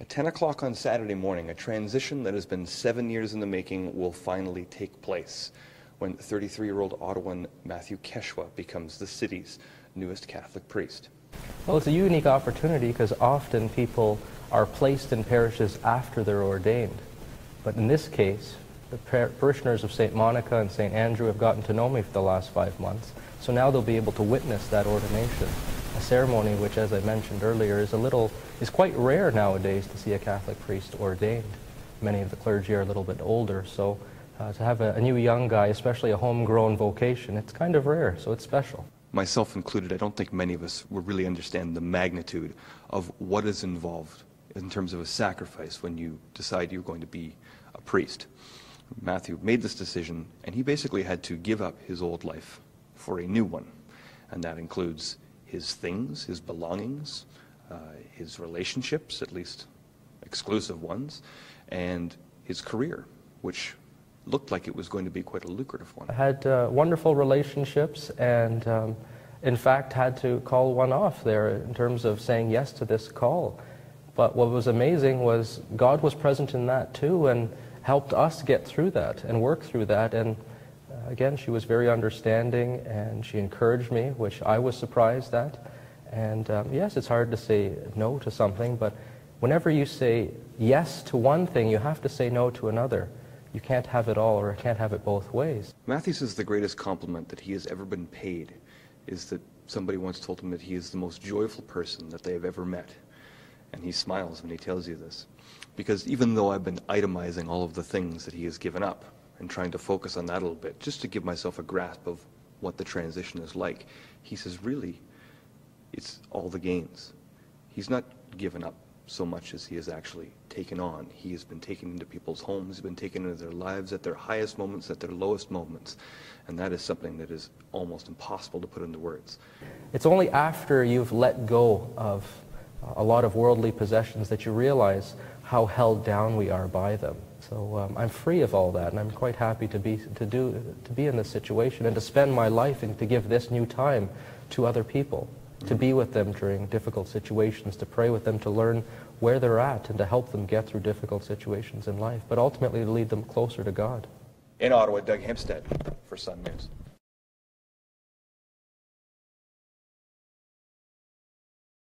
At 10 o'clock on Saturday morning, a transition that has been 7 years in the making will finally take place when 33-year-old Ottawan Matthew Keshwah becomes the city's newest Catholic priest. Well, it's a unique opportunity because often people are placed in parishes after they're ordained. But in this case, the parishioners of St. Monica and St. Andrew have gotten to know me for the last 5 months, so now they'll be able to witness that ordination. A ceremony which, as I mentioned earlier, is quite rare nowadays to see a Catholic priest ordained. Many of the clergy are a little bit older, so to have a new young guy, especially a homegrown vocation, it's kind of rare, so it's special. Myself included, I don't think many of us will really understand the magnitude of what is involved in terms of a sacrifice when you decide you're going to be a priest. Matthew made this decision, and he basically had to give up his old life for a new one, and that includes his things, his belongings, his relationships, at least exclusive ones, and his career, which looked like it was going to be quite a lucrative one. I had wonderful relationships and in fact had to call one off there in terms of saying yes to this call. But what was amazing was God was present in that too and helped us get through that and work through that. And again, she was very understanding and she encouraged me, which I was surprised at. And yes, it's hard to say no to something, but whenever you say yes to one thing, you have to say no to another. You can't have it all, or can't have it both ways. Matthew says the greatest compliment that he has ever been paid is that somebody once told him that he is the most joyful person that they have ever met. And he smiles when he tells you this. Because even though I've been itemizing all of the things that he has given up and trying to focus on that a little bit, just to give myself a grasp of what the transition is like, he says really, it's all the gains. He's not given up so much as he has actually taken on. He has been taken into people's homes, he's been taken into their lives at their highest moments, at their lowest moments. And that is something that is almost impossible to put into words. It's only after you've let go of a lot of worldly possessions that you realize how held down we are by them. So I'm free of all that, and I'm quite happy to be in this situation and to spend my life and to give this new time to other people, to be with them during difficult situations, to pray with them, to learn where they're at and to help them get through difficult situations in life, but ultimately to lead them closer to God. In Ottawa, Doug Hempstead for Sun News.